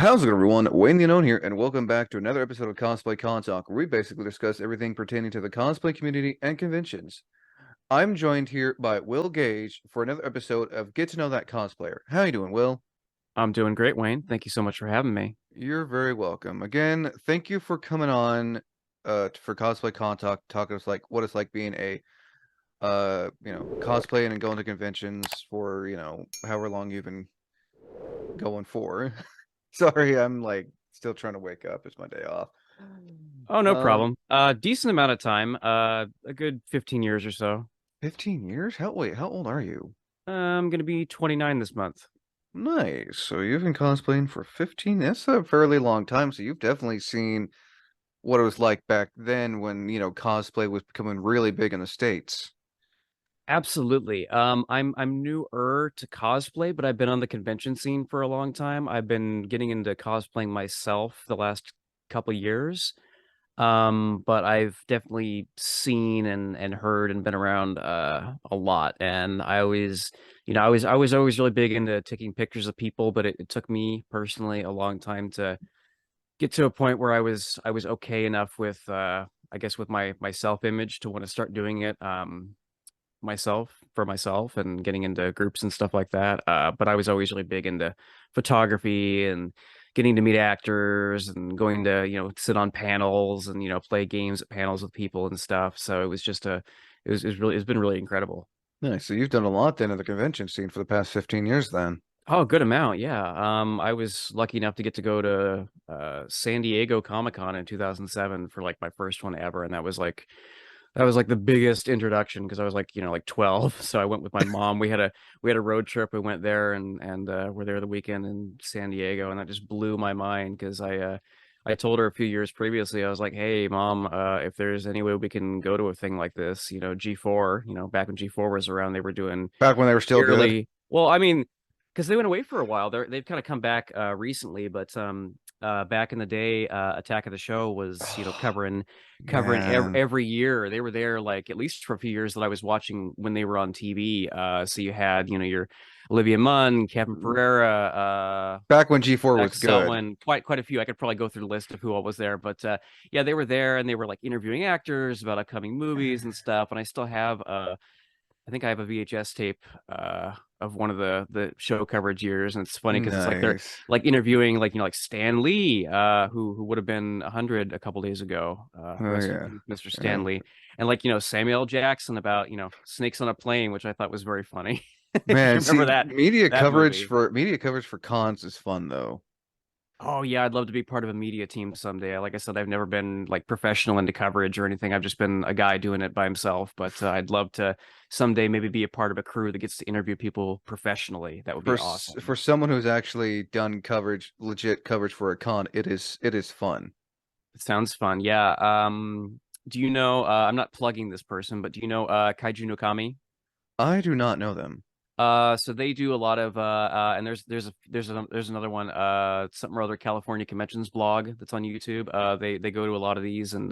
How's it going, everyone? Wayne the Unknown here, and welcome back to another episode of Cosplay Con Talk, where we basically discuss everything pertaining to the cosplay community and conventions. I'm joined here by Will Gage for another episode of Get to Know That Cosplayer. How you doing, Will? I'm doing great, Wayne. Thank you so much for having me. You're very welcome. Again, thank you for coming on for Cosplay Con Talk, talking to us like what it's like being a cosplaying and going to conventions for, however long you've been going for. Sorry, I'm like still trying to wake up. It's my day off. Oh, no Um, problem. Decent amount of time. A good 15 years or so. 15 years? How old are you? I'm gonna be 29 this month. Nice. So you've been cosplaying for 15? That's a fairly long time. So you've definitely seen what it was like back then when, cosplay was becoming really big in the States. Absolutely. I'm newer to cosplay, but I've been on the convention scene for a long time. I've been getting into cosplaying myself the last couple years. But I've definitely seen and heard and been around a lot. And I always, I was always really big into taking pictures of people, but it took me personally a long time to get to a point where I was okay enough with I guess with my self image to want to start doing it myself for myself and getting into groups and stuff like that. But I was always really big into photography and getting to meet actors and going to, sit on panels and, play games at panels with people and stuff. So it was just it was really, it's been really incredible. Nice. So you've done a lot then in the convention scene for the past 15 years then. Oh, good amount, yeah. I was lucky enough to get to go to San Diego Comic-Con in 2007 for like my first one ever, and that was like the biggest introduction because I was like, like 12. So I went with my mom. We had a road trip. We went there and we're there the weekend in San Diego, and that just blew my mind because I told her a few years previously, I was like, "Hey, mom, if there's any way we can go to a thing like this, G4, back when G4 was around, they were doing Back when they were still good. yearly. Well, I mean, because they went away for a while. They've kind of come back recently, but back in the day, Attack of the Show was Oh, covering man. every year. They were there like at least for a few years that I was watching when they were on TV. So you had your Olivia Munn, Kevin Pereira, Back when G4 Zach was good. Selwyn, quite a few. I could probably go through the list of who all was there, but yeah, they were there and they were like interviewing actors about upcoming movies and stuff. And I still have I think I have a VHS tape of one of the show coverage years, and it's funny because it's like they're Nice. like interviewing like Stan Lee, who would have been 100 a couple days ago. Oh, Rest in yeah. peace, Mr. Yeah. Stan Lee, and like Samuel L. Jackson about snakes on a plane, which I thought was very funny. If you Man, remember see, that movie. media coverage for cons is fun though. Oh yeah, I'd love to be part of a media team someday. Like I said, I've never been like professional into coverage or anything. I've just been a guy doing it by himself. But I'd love to someday maybe be a part of a crew that gets to interview people professionally. That would be For awesome. someone who's actually done coverage, legit coverage for a con, it is fun. It sounds fun. Yeah. Do you know? I'm not plugging this person, but do you know Kaiju no Kami? I do not know them. So they do a lot of and there's another one something or other California Conventions blog that's on YouTube. They go to a lot of these and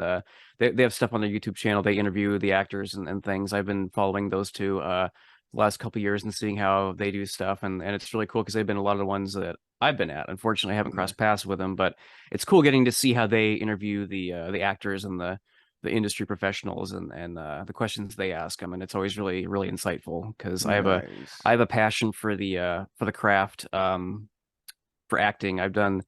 they have stuff on their YouTube channel. They interview the actors and things. I've been following those two the last couple of years and seeing how they do stuff and it's really cool because they've been a lot of the ones that I've been at. Unfortunately, I haven't Nice. crossed paths with them, but it's cool getting to see how they interview the actors and the industry professionals and the questions they ask them, and it's always really really insightful because I Nice. have a passion for the craft, for acting. I've done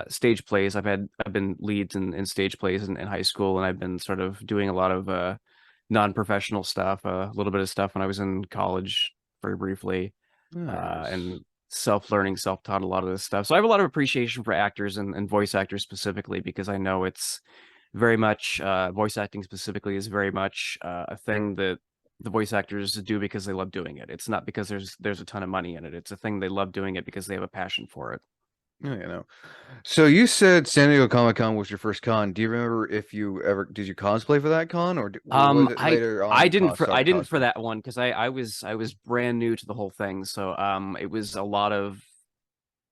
stage plays. I've been leads in stage plays in high school, and I've been sort of doing a lot of non-professional stuff, a little bit of stuff when I was in college very briefly, Nice. and self-learning, self-taught a lot of this stuff. So I have a lot of appreciation for actors and voice actors specifically because I know it's very much voice acting specifically is very much a thing that the voice actors do because they love doing it. It's not because there's a ton of money in it. It's a thing they love doing it because they have a passion for it. Oh, So you said San Diego Comic Con was your first con. Do you remember if you ever did you cosplay for that con, or was it I later on I you didn't for I started didn't for cosplaying? that one because I was brand new to the whole thing. So it was a lot of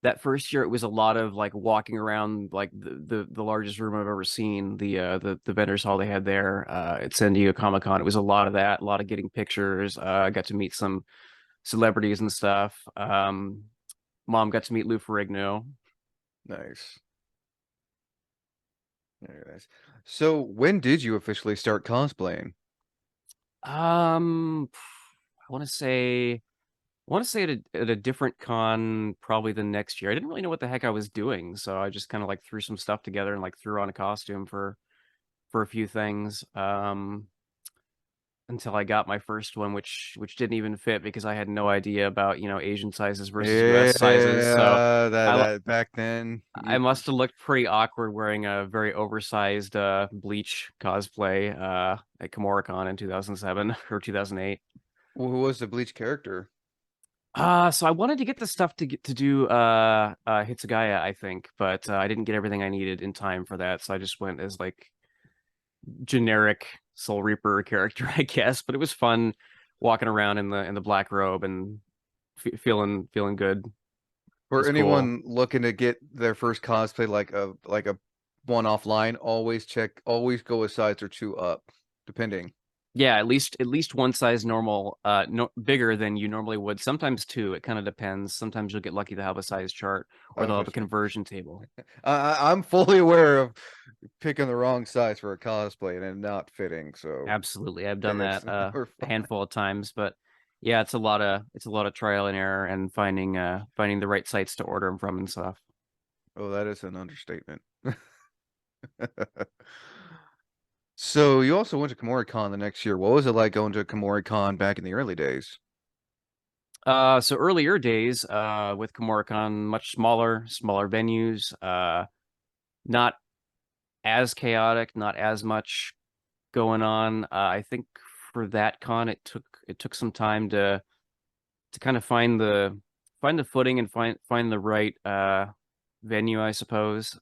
that first year. It was a lot of like walking around like the largest room I've ever seen, the vendors hall they had there at San Diego Comic Con. It was a lot of that, a lot of getting pictures. I got to meet some celebrities and stuff. Mom got to meet Lou Ferrigno. Nice. Very nice. So when did you officially start cosplaying? Um, I want to say at a different con probably the next year. I didn't really know what the heck I was doing, so I just kind of like threw some stuff together and like threw on a costume for a few things. Until I got my first one, which didn't even fit because I had no idea about, Asian sizes versus US sizes. So Yeah, that I that back then I you must have looked pretty awkward wearing a very oversized Bleach cosplay at KimuraCon in 2007 or 2008. who was the Bleach character? So I wanted to get the stuff to do Hitsugaya, I think, but I didn't get everything I needed in time for that, so I just went as like generic Soul Reaper character, I guess. But it was fun walking around in the black robe and feeling good. It For was cool. anyone looking to get their first cosplay like a one-off line, always go a size or two up, depending. Yeah, at least one size normal, no bigger than you normally would. Sometimes two. It kind of depends. Sometimes you'll get lucky to have a size chart, I or was they'll gonna have a say, conversion table. I'm fully aware of picking the wrong size for a cosplay and it not fitting, so Absolutely. I've done it's that never a fun. handful of times, but yeah, it's a lot of trial and error and finding the right sites to order them from and stuff. Oh, that is an understatement. So you also went to KimoriCon the next year. What was it like going to KimoriCon back in the early days? So earlier days with KimuraCon, much smaller venues, not as chaotic, not as much going on. I think for that con it took some time to kind of find the footing and find the right venue, I suppose.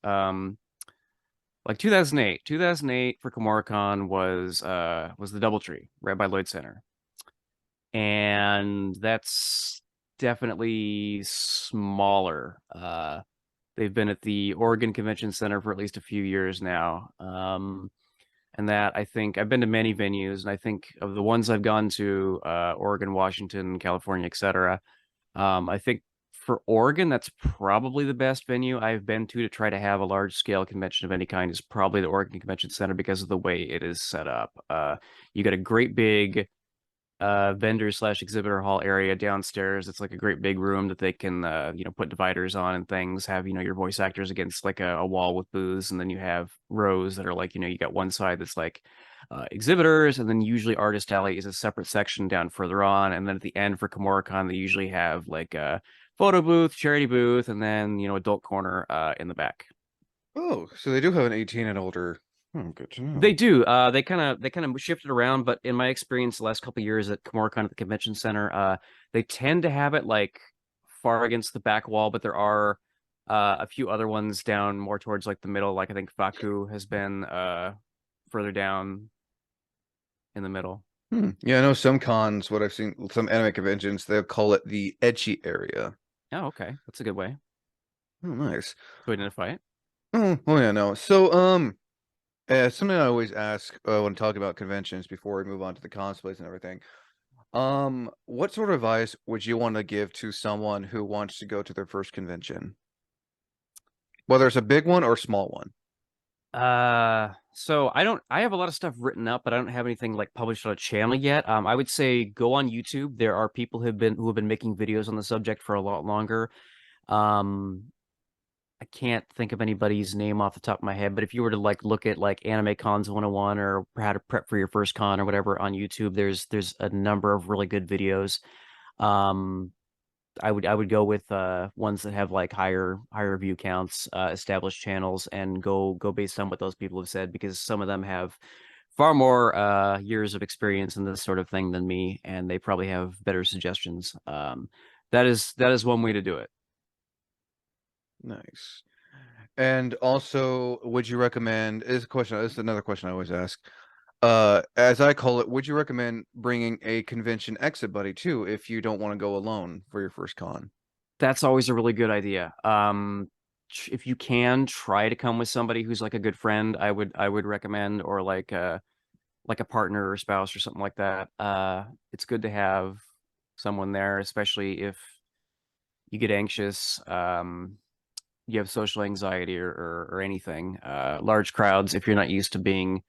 Like 2008 for KimuraCon was the DoubleTree right by Lloyd Center, and that's definitely smaller. They've been at the Oregon Convention Center for at least a few years now. And that I think I've been to many venues, and I think of the ones I've gone to, Oregon, Washington, California, etc. I think for Oregon, that's probably the best venue I've been to try to have a large scale convention of any kind is probably the Oregon Convention Center because of the way it is set up. You got a great big vendor slash exhibitor hall area downstairs. It's like a great big room that they can put dividers on and things, have your voice actors against like a wall with booths, and then you have rows that are like you got one side that's like exhibitors, and then usually artist alley is a separate section down further on, and then at the end for KimuraCon they usually have like a photo booth, charity booth, and then adult corner in the back. Oh, so they do have an 18 and older. Oh, good to They know. do. They kind of shifted around, but in my experience, the last couple of years at KimuraCon at the convention center, they tend to have it like far against the back wall, but there are a few other ones down more towards like the middle. Like I think Faku has been further down in the middle. Yeah, I know some cons, what I've seen, some anime conventions, they'll call it the etchy area. Oh, okay, that's a good way Oh, nice. to identify it. Oh yeah, no. So, something I always ask when talking about conventions before we move on to the cosplays and everything. What sort of advice would you want to give to someone who wants to go to their first convention? Whether it's a big one or small one. So I have a lot of stuff written up, but I don't have anything like published on a channel yet. I would say go on YouTube. There are people who have been making videos on the subject for a lot longer. Um, I can't think of anybody's name off the top of my head, but if you were to like look at like Anime Cons 101 or how to prep for your first con or whatever on YouTube, there's a number of really good videos. Um, I would go with ones that have like higher view counts, established channels, and go based on what those people have said because some of them have far more years of experience in this sort of thing than me, and they probably have better suggestions. That is one way to do it. Nice. And also, would you recommend, is a question, this is another question I always ask. As I call it, would you recommend bringing a convention exit buddy too if you don't want to go alone for your first con? That's always a really good idea. If you can try to come with somebody who's like a good friend, I would recommend, or like a partner or spouse or something like that. It's good to have someone there, especially if you get anxious. you have social anxiety or anything. Large crowds, if you're not used to being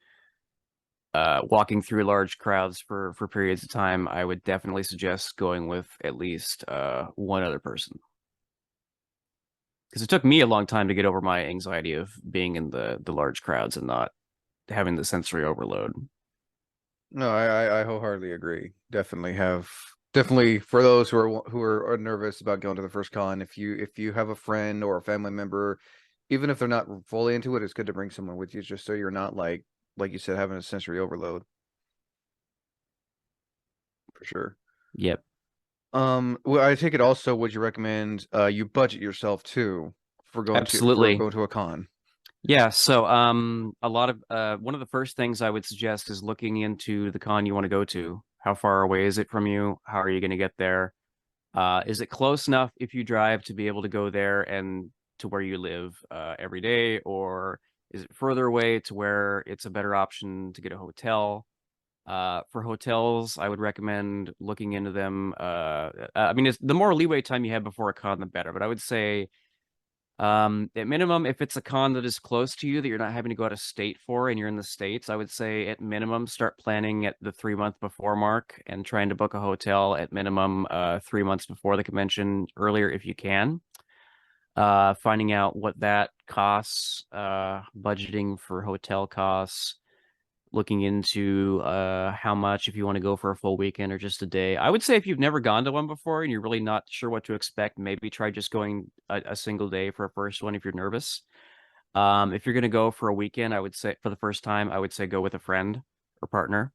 walking through large crowds for periods of time, I would definitely suggest going with at least one other person. Because it took me a long time to get over my anxiety of being in the large crowds and not having the sensory overload. No, I wholeheartedly agree. Definitely for those who are nervous about going to the first con, if you have a friend or a family member, even if they're not fully into it, it's good to bring someone with you just so you're not like you said, having a sensory overload for sure. Yep, Well, I take it also, would you recommend you budget yourself too for absolutely. going to a con? Yeah, so a lot of one of the first things I would suggest is looking into the con you want to go to. How far away is it from you? How are you going to get there? Is it close enough if you drive to be able to go there and to where you live every day, or is it further away to where it's a better option to get a hotel? For hotels, I would recommend looking into them. I mean, the more leeway time you have before a con, the better. But I would say at minimum, if it's a con that is close to you that you're not having to go out of state for and you're in the States, I would say at minimum start planning at the 3 month before mark and trying to book a hotel at minimum 3 months before the convention earlier if you can. Finding out what that costs, budgeting for hotel costs, looking into how much if you want to go for a full weekend or just a day. I would say if you've never gone to one before and you're really not sure what to expect, maybe try just going a single day for a first one if you're nervous. If you're going to go for a weekend, I would say for the first time, I would say go with a friend or partner.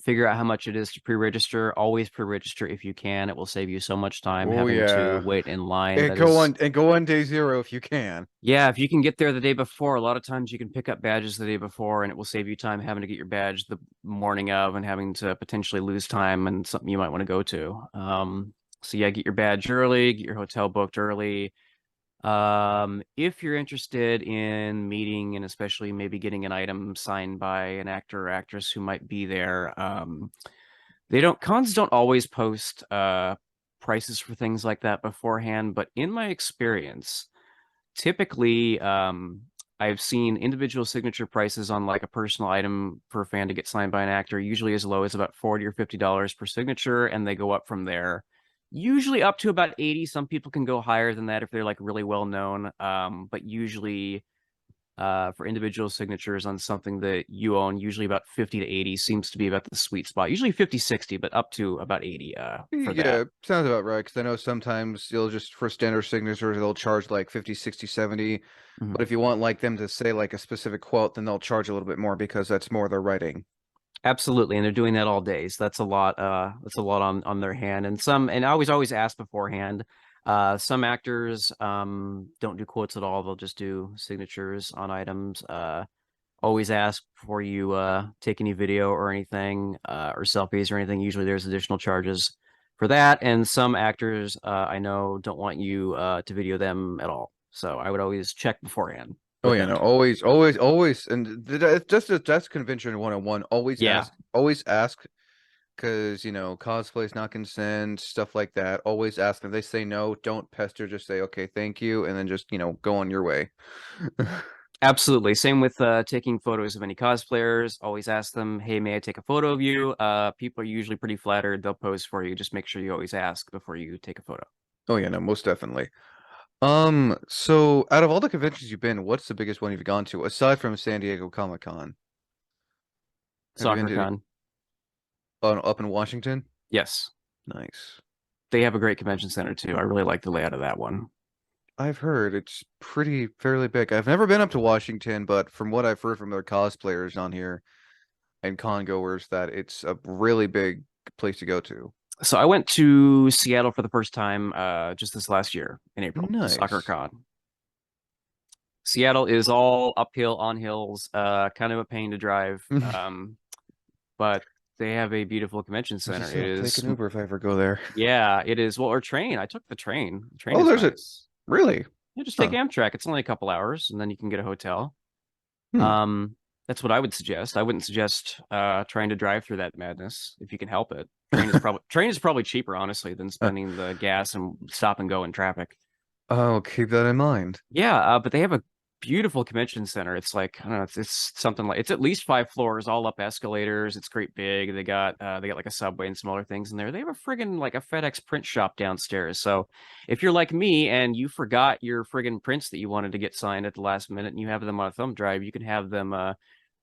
Figure out how much it is to pre-register. Always pre-register if you can. It will save you so much time Oh having to yeah. wait in line. And That is, go on day zero if you can. yeah, if you can get there the day before, a lot of times you can pick up badges the day before, and it will save you time having to get your badge the morning of and having to potentially lose time and something you might want to go to. So yeah, get your badge early, get your hotel booked early. If you're interested in meeting and especially maybe getting an item signed by an actor or actress who might be there, cons don't always post prices for things like that beforehand, but in my experience typically I've seen individual signature prices on like a personal item for a fan to get signed by an actor, usually as low as about $40 or $50 per signature, and they go up from there. Usually up to about 80. Some people can go higher than that if they're like really well known. But usually for individual signatures on something that you own, usually about 50 to 80 seems to be about the sweet spot. Usually 50, 60, but up to about 80 for that. Yeah, sounds about right. Because I know sometimes you'll just for standard signatures they'll charge like 50, 60, 70. But Mhm. if you want like them to say like a specific quote, then they'll charge a little bit more because that's more their writing. Absolutely, and they're doing that all day. So that's a lot. That's a lot on their hand. And I always ask beforehand. Some actors don't do quotes at all. They'll just do signatures on items. Always ask before you take any video or anything or selfies or anything. Usually there's additional charges for that. And some actors I know don't want you to video them at all. So I would always check beforehand Oh with yeah, them no, too. always, and that's convention 101. Yeah, Always ask, because cosplay's not consent, stuff like that. Always ask. If they say no, don't pester. Just say okay, thank you, and then just go on your way. absolutely. Same with taking photos of any cosplayers. Always ask them, "Hey, may I take a photo of you?" People are usually pretty flattered. They'll pose for you. Just make sure you always ask before you take a photo. Oh yeah, no, most definitely. So out of all the conventions you've been, what's the biggest one you've gone to aside from San Diego Comic-Con? Have you been Soccer to con. up in Washington? Yes, Nice. they have a great convention center too. I really like the layout of that one. I've heard it's fairly big. I've never been up to Washington, but from what I've heard from their cosplayers on here and con goers, that it's a really big place to go to. So I went to Seattle for the first time just this last year in April, Soccer Nice. con. Seattle is all uphill on hills, kind of a pain to drive, but they have a beautiful convention I was center. just say It I'll take is, an Uber if I ever go there. yeah, it is. Well, or train. I took the train. The train Oh, is there's a nice. really? You just take Huh. Amtrak. It's only a couple hours, and then you can get a hotel. Hmm. Um, that's what I would suggest. I wouldn't suggest trying to drive through that madness if you can help it. Train is probably cheaper, honestly, than spending the gas and stop and go in traffic. Oh, keep that in mind. Yeah, but they have a beautiful convention center. It's like, I don't know, it's something like it's at least 5 floors, all up escalators. It's great big. They got like a subway and some other things in there. They have a friggin' like a FedEx print shop downstairs. So if you're like me and you forgot your friggin' prints that you wanted to get signed at the last minute and you have them on a thumb drive, you can have them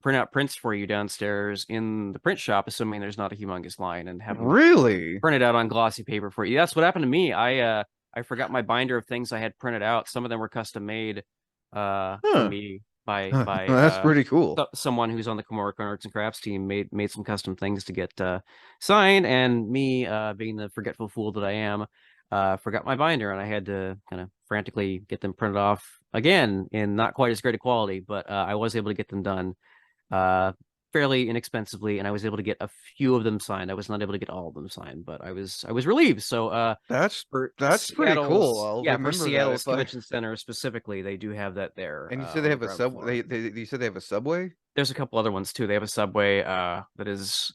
print out prints for you downstairs in the print shop, assuming there's not a humongous line, and have them Really? printed out on glossy paper for you. That's what happened to me. I forgot my binder of things I had printed out. Some of them were custom made for Huh. me by That's pretty cool. someone who's on the Komorican Arts and Crafts team made some custom things to get signed, and me being the forgetful fool that I am, forgot my binder, and I had to kind of frantically get them printed off again in not quite as great a quality, but I was able to get them done uh fairly inexpensively, and I was able to get a few of them signed. I was not able to get all of them signed, but I was relieved. So That's for that's pretty cool. Seattle's, I'll yeah, for remember that Seattle's if I. Convention Center specifically, they do have that there And you said they on the have a ground sub. floor. You said they have a subway. There's a couple other ones too. They have a subway that is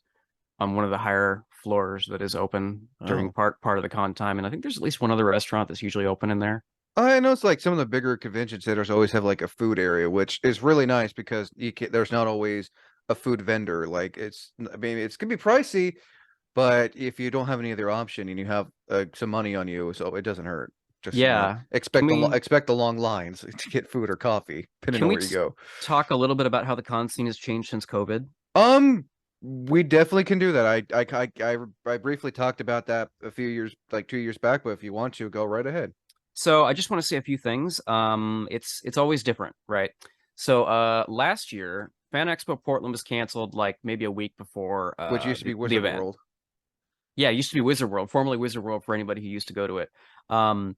on one of the higher floors that is open during Oh. part of the con time, and I think there's at least one other restaurant that's usually open in there. I know it's like some of the bigger convention centers always have like a food area, which is really nice because there's not always a food vendor. Like I mean, it's gonna be pricey, but if you don't have any other option and you have some money on you, so it doesn't hurt. Just Yeah, can expect we expect the long lines to get food or coffee, depending can on we where you go. talk a little bit about how the con scene has changed since COVID? Um, we definitely can do that. I briefly talked about that a few years, like 2 years back, but if you want to, go right ahead. So I just want to say a few things. It's always different, right? So last year, Fan Expo Portland was canceled like maybe a week before Which used to be the Wizard event. World. Yeah, it used to be Wizard World, formerly Wizard World for anybody who used to go to it. Um,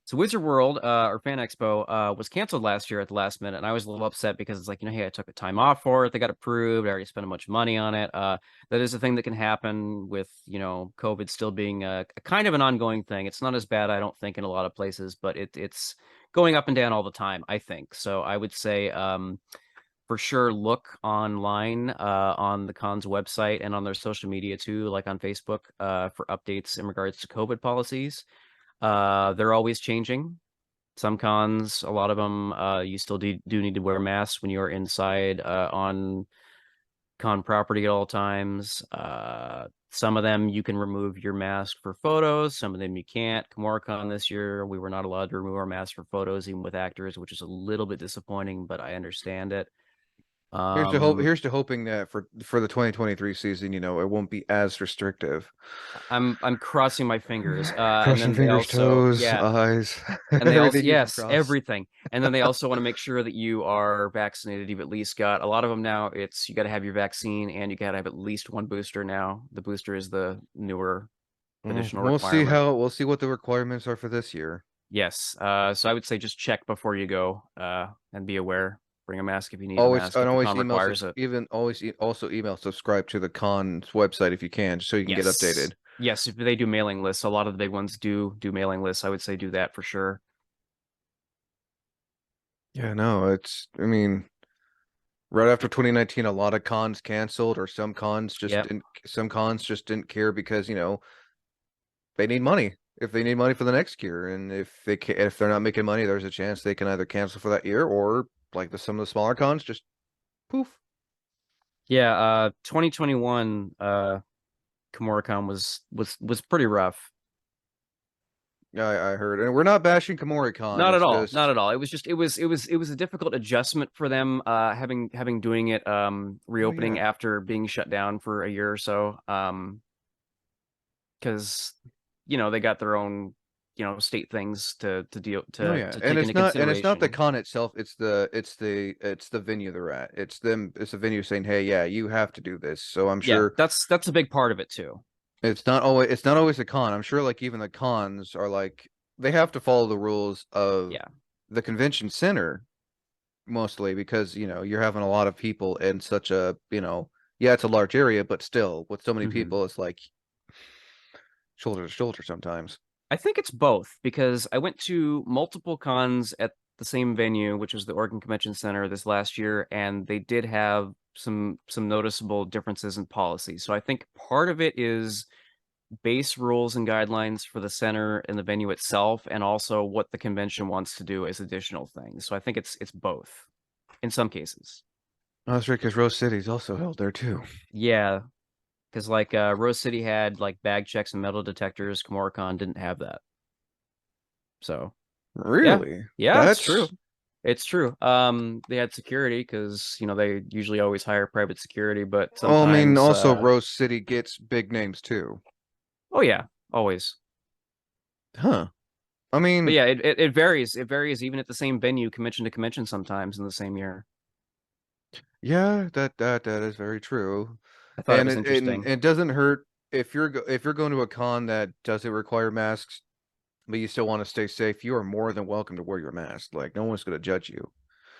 so Wizard World or Fan Expo was canceled last year at the last minute, and I was a little upset because it's like, hey, I took a time off for it. They got approved. I already spent a bunch of money on it. That is a thing that can happen with, COVID still being a kind of an ongoing thing. It's not as bad, I don't think, in a lot of places, but it's going up and down all the time, I think. So I would say for sure look online on the con's website and on their social media too, like on Facebook, for updates in regards to COVID policies. They're always changing. Some cons, a lot of them, you still do need to wear masks when you're inside on con property at all times. Some of them you can remove your mask for photos. Some of them you can't. Con this year, we were not allowed to remove our masks for photos, even with actors, which is a little bit disappointing, but I understand it. Um, Here's to hoping that for the 2023 season, it won't be as restrictive. I'm crossing my fingers. And Cross your then they fingers, also, toes, yeah, eyes, and they also, everything you can yes, cross. everything. And then they also want to make sure that you are vaccinated. You've at least got a lot of them now. It's you got to have your vaccine and you got to have at least one booster now. The booster is the newer additional requirement. We'll see what the requirements are for this year. Yes. So I would say just check before you go, and be aware. Bring a mask if you need a Always mask, and if the always con requires it. also email subscribe to the con's website if you can, just so you can get Yes. updated. Yes, if they do mailing lists, a lot of the big ones do mailing lists. I would say do that for sure. Yeah, no, I mean, right after 2019, a lot of cons canceled, or Yep. some cons just didn't care because, they need money. If they need money for the next year, and if they're not making money, there's a chance they can either cancel for that year or like some of the smaller cons just poof. Yeah, 2021 Komoricon was pretty rough. I heard, and we're not bashing Komori Con. Not at It's all. Not just, at all. It was just it was a difficult adjustment for them having doing it oh reopening yeah, after being shut down for a year or so. Because they got their own state things to deal oh to yeah, to take into and it's not the consideration. con itself. It's the venue they're at. It's them. It's the venue saying, hey, yeah, you have to do this. So I'm Yeah, sure that's a big part of it too. it's not always a con. I'm sure like even the cons are like they have to follow the rules of Yeah. the convention center mostly because you're having a lot of people in such a yeah, it's a large area, but still with so many Hmm. people, it's like shoulder to shoulder sometimes. I think it's both because I went to multiple cons at the same venue, which was the Oregon Convention Center this last year, and they did have some noticeable differences in policy. So I think part of it is base rules and guidelines for the center and the venue itself, and also what the convention wants to do as additional things. So I think it's both in some cases. Oh, that's right, because Rose City's also held there too. Yeah, because like Rose City had like bag checks and metal detectors. Komoricon didn't have that. So yeah, Really? yeah, it's true. That's It's true. They had security because they usually always hire private security, but well, I mean, sometimes also Rose City gets big names too. oh yeah, always. Huh. I But mean, yeah, it varies. It varies even at the same venue, convention to convention sometimes in the same year. yeah, that is very true. I thought it And was it interesting. it doesn't hurt if if you're going to a con that doesn't require masks, but you still want to stay safe, you are more than welcome to wear your mask. Like no one's going to judge you.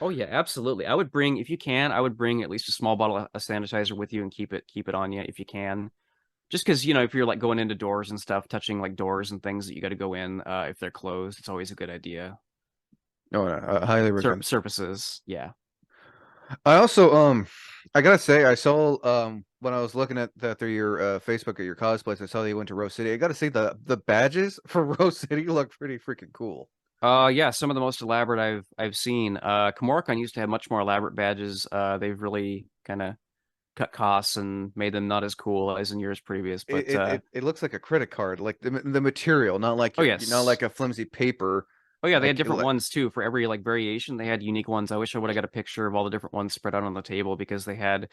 Oh yeah, absolutely. I would bring, if you can, I would bring at least a small bottle of sanitizer with you and keep it on you if you can. Just because, if you're like going into doors and stuff, touching like doors and things that you got to go in, if they're closed, it's always a good idea. No, I highly recommend. Surfaces, yeah. I also I gotta say I saw when I was looking at that through your Facebook at your cosplays, I saw that you went to Rose City. I gotta say the badges for Rose City look pretty freaking cool. Yeah, some of the most elaborate I've seen. Komoricon used to have much more elaborate badges. They've really kind of cut costs and made them not as cool as in years previous. But It looks like a credit card, like the material, not like oh not yes, like a flimsy paper. oh yeah, they had Like, different ones too for every like variation. They had unique ones. I wish I would have got a picture of all the different ones spread out on the table because they had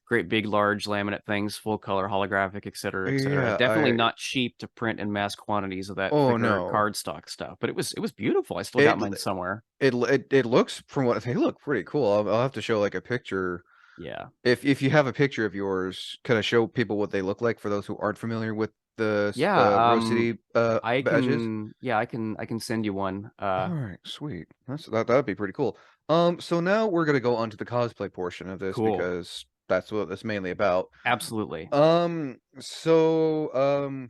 great big large laminate things, full color, holographic, et cetera, et cetera. yeah, Definitely I not cheap to print in mass quantities of that oh thicker no. cardstock stuff, but it was beautiful. I still got It mine somewhere. it looks from what they look pretty cool. I'll have to show like a picture. Yeah. If you have a picture of yours, kind of show people what they look like for those who aren't familiar with the Yeah, Rose City badges. I can send you one. All right, sweet. That'd be pretty cool. So now we're gonna go on to the cosplay portion of this Cool. because that's what it's mainly about. Absolutely. So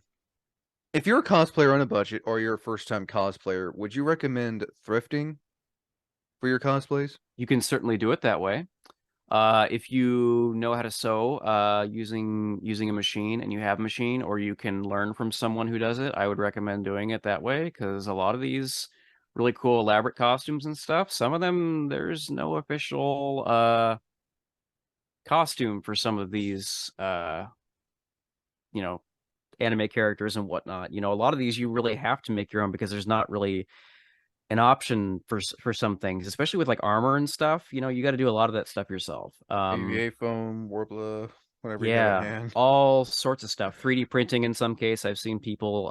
if you're a cosplayer on a budget or you're a first time cosplayer, would you recommend thrifting for your cosplays? You can certainly do it that way. If you know how to sew using a machine and you have a machine, or you can learn from someone who does it, I would recommend doing it that way because a lot of these really cool elaborate costumes and stuff, some of them there's no official costume for some of these you know anime characters and whatnot. A lot of these you really have to make your own because there's not really an option for some things, especially with like armor and stuff. You got to do a lot of that stuff yourself. AVA foam, Warbler, whatever you have at Yeah, hand. all sorts of stuff. 3D printing in some case. I've seen people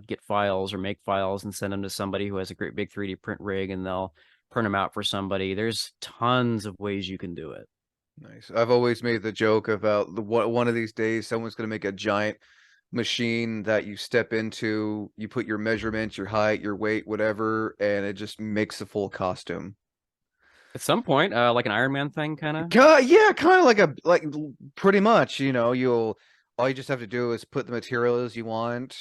get files or make files and send them to somebody who has a great big 3D print rig and they'll print them out for somebody. There's tons of ways you can do it. Nice. I've always made the joke about one of these days someone's going to make a giant machine that you step into, you put your measurements, your height, your weight, whatever, and it just makes a full costume. At some point, like an Iron Man thing, kind of. Yeah, kind of like pretty much, you'll all you just have to do is put the materials you want,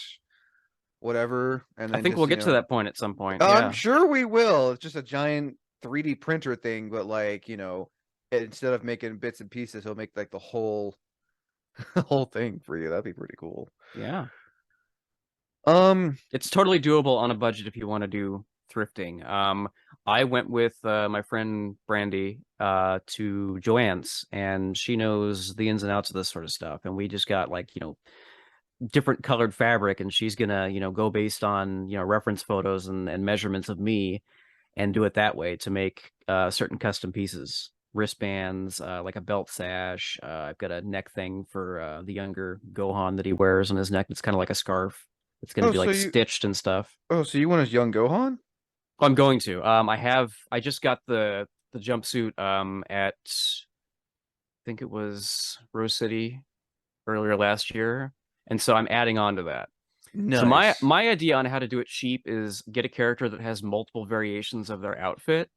whatever, and I then think we'll just, get to that point at some point. I'm Yeah. sure we will. It's just a giant 3D printer thing, but like, instead of making bits and pieces, he'll make like the whole whole thing for you. That'd be pretty cool. Yeah. Um, It's totally doable on a budget if you want to do thrifting. I went with my friend Brandy to Joanne's, and she knows the ins and outs of this sort of stuff. And we just got like, different colored fabric, and she's gonna, go based on, reference photos and measurements of me and do it that way to make certain custom pieces. Wristbands, like a belt sash. I've got a neck thing for the younger Gohan that he wears on his neck. It's kind of like a scarf. It's going to oh, be so like you, stitched and stuff. so you want a young Gohan? I'm going to. I just got the jumpsuit at I think it was Rose City earlier last year, and so I'm adding on to that. So my Nice. my idea on how to do it cheap is get a character that has multiple variations of their outfit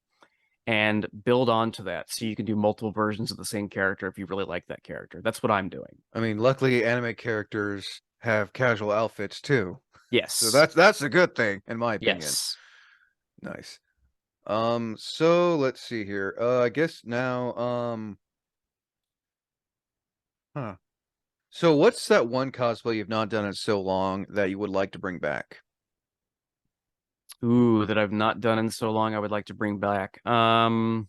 and build onto that so you can do multiple versions of the same character if you really like that character. That's what I'm doing. I mean, luckily anime characters have casual outfits too. So Yes. that's a good thing in my opinion. Yes. Nice. So let's see here. I guess now, huh. So what's that one cosplay you've not done in so long that you would like to bring back? Ooh, that I've not done in so long I would like to bring back. I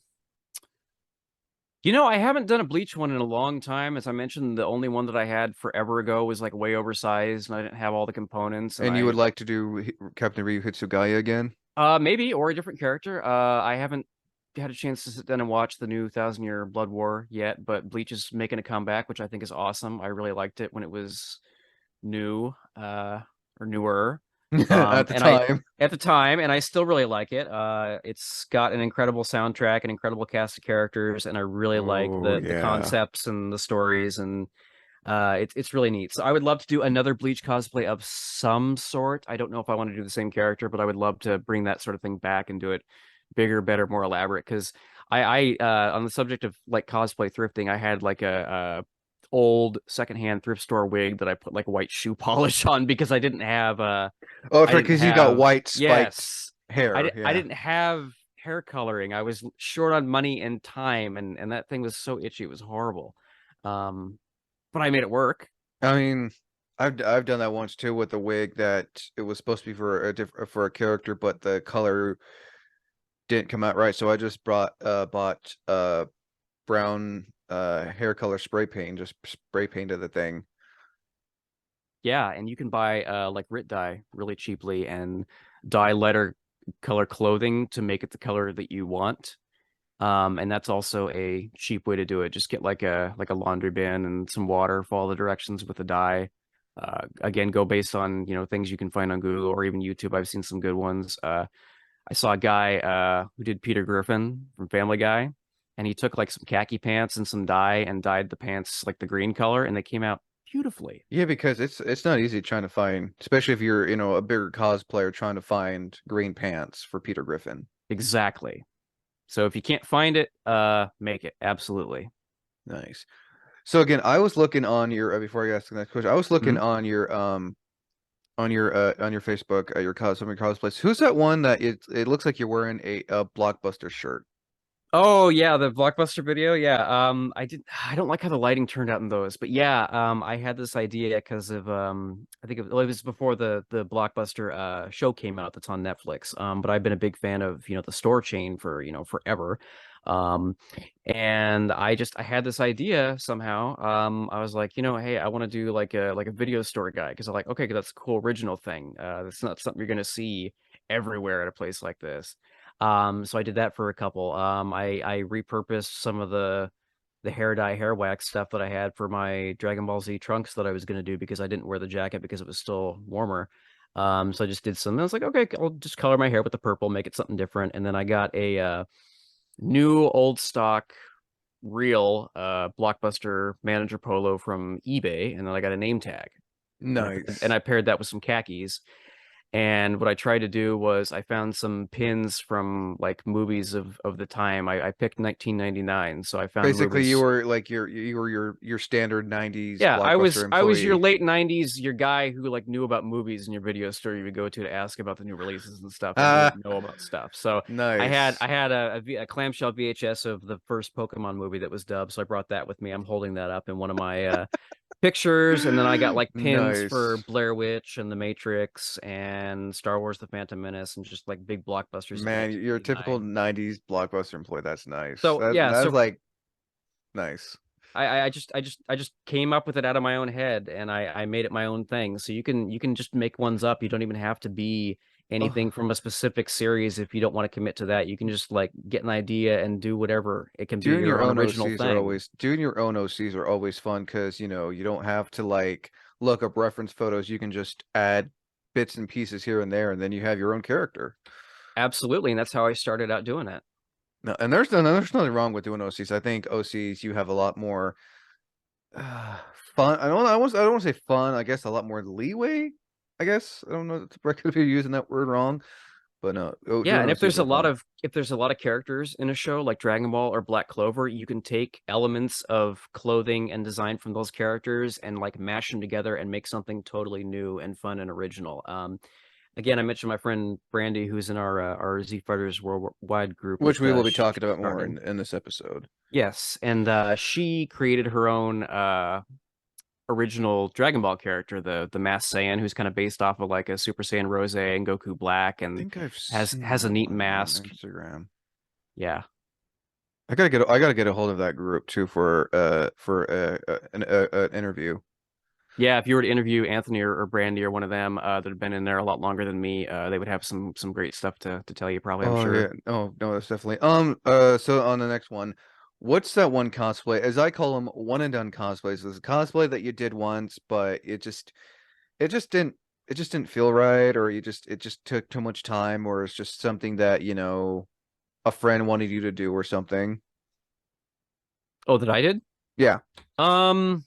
haven't done a Bleach one in a long time. As I mentioned, the only one that I had forever ago was like way oversized and I didn't have all the components and And you would I like to do Captain Ryu Hitsugaya again? maybe or a different character. I haven't had a chance to sit down and watch the new Thousand Year Blood War yet, but Bleach is making a comeback, which I think is awesome. I really liked it when it was new, or newer. At the And I time. at the time, and I still really like it. It's got an incredible soundtrack, an incredible cast of characters, and I really like Oh the yeah. concepts and the stories, and it's really neat. So I would love to do another Bleach cosplay of some sort. I don't know if I want to do the same character, but I would love to bring that sort of thing back and do it bigger, better, more elaborate. Because I on the subject of like cosplay thrifting, I had like a old secondhand thrift store wig that I put like white shoe polish on because Oh, I didn't because you got have white spiked yes hair. I Yeah. didn't have hair coloring. I was short on money and time, and that thing was so itchy. It was horrible. Um, but I made it work. I mean, I've done that once too with a wig that it was supposed to be for a for a character, but the color didn't come out right. So I just bought brown hair color spray paint, just spray painted the thing. Yeah, and you can buy like Rit dye really cheaply and dye lighter color clothing to make it the color that you want. And that's also a cheap way to do it. Just get like a laundry bin and some water, follow the directions with the dye. Again, go based on, things you can find on Google or even YouTube. I've seen some good ones. I saw a guy who did Peter Griffin from Family Guy, and he took like some khaki pants and some dye and dyed the pants like the green color, and they came out beautifully. Yeah, because it's not easy trying to find, especially if you're, a bigger cosplayer trying to find green pants for Peter Griffin. Exactly. So if you can't find it, make it. Absolutely. Nice. So again, I was looking on your before I ask the next question, I was looking Mhm. on your Facebook at your some of your cosplays. Who's that one that it looks like you're wearing a Blockbuster shirt? Oh yeah, the Blockbuster video. Yeah. I don't like how the lighting turned out in those, but yeah, I had this idea because of I think it was before the Blockbuster show came out that's on Netflix. But I've been a big fan of, the store chain for, forever. Um, and I had this idea somehow. I was like, hey, I want to do like a video store guy because I'm like, okay, that's a cool original thing. That's not something you're gonna see everywhere at a place like this. So I did that for a couple. I repurposed some of the hair dye, hair wax stuff that I had for my Dragon Ball Z trunks that I was gonna do because I didn't wear the jacket because it was still warmer. So I just did some. I was like, okay, I'll just color my hair with the purple, make it something different. And then I got a new old stock real Blockbuster manager polo from eBay, and then I got a name tag, and Nice. I paired that with some khakis. And what I tried to do was I found some pins from like movies of the time. I picked 1999, so I found Basically, you movies. were like your standard 90s Yeah, I Blockbuster was I was your employee. late 90s, your guy who like knew about movies in your video store you would go to ask about the new releases and stuff and Ah, didn't know about stuff. So nice. I had a clamshell VHS of the first Pokemon movie that was dubbed, so I brought that with me. I'm holding that up in one of my pictures, and then I got like pins for Nice. Blair Witch and The Matrix and Star Wars: The Phantom Menace and just like big blockbusters of Man, you're a typical 1989. 90s Blockbuster employee. That's nice. So yeah, That's so like nice. I just came up with it out of my own head and I made it my own thing. So you can just make ones up. You don't even have to be anything Oh, from a specific series if you don't want to commit to that. You can just like get an idea and do whatever. It can be your own original thing. Doing your own OCs are always fun because you don't have to like look up reference photos. You can just add bits and pieces here and there, and then you have your own character. Absolutely, and that's how I started out doing it. No, and there's nothing wrong with doing OCs. I think OCs you have a lot more uh, fun. I don't want to say fun. I guess a lot more leeway. I guess I don't know. I could be using that word wrong, but no, Yeah, doing and OCs are fun. if there's a lot of characters in a show like Dragon Ball or Black Clover, you can take elements of clothing and design from those characters and like mash them together and make something totally new and fun and original. Again, I mentioned my friend Brandy, who's in our Z Fighters Worldwide group Which with we will be She talking about more Garden. in this episode. Yes, and she created her own original Dragon Ball character, the Masked Saiyan, who's kind of based off of like a Super Saiyan Rose and Goku Black, I and think I've seen has a that neat one on mask. Instagram. Yeah. I gotta get a hold of that group too for an interview. Yeah, if you were to interview Anthony or Brandy or one of them that have been in there a lot longer than me, they would have some great stuff to tell you probably, I'm Oh yeah. sure. Oh no, that's definitely. So on the next one, what's that one cosplay? As I call them, one and done cosplays. There's a cosplay that you did once, but it just didn't it just didn't feel right, or it just took too much time, or it's just something that, a friend wanted you to do or something. Oh, that I did? Yeah. Um,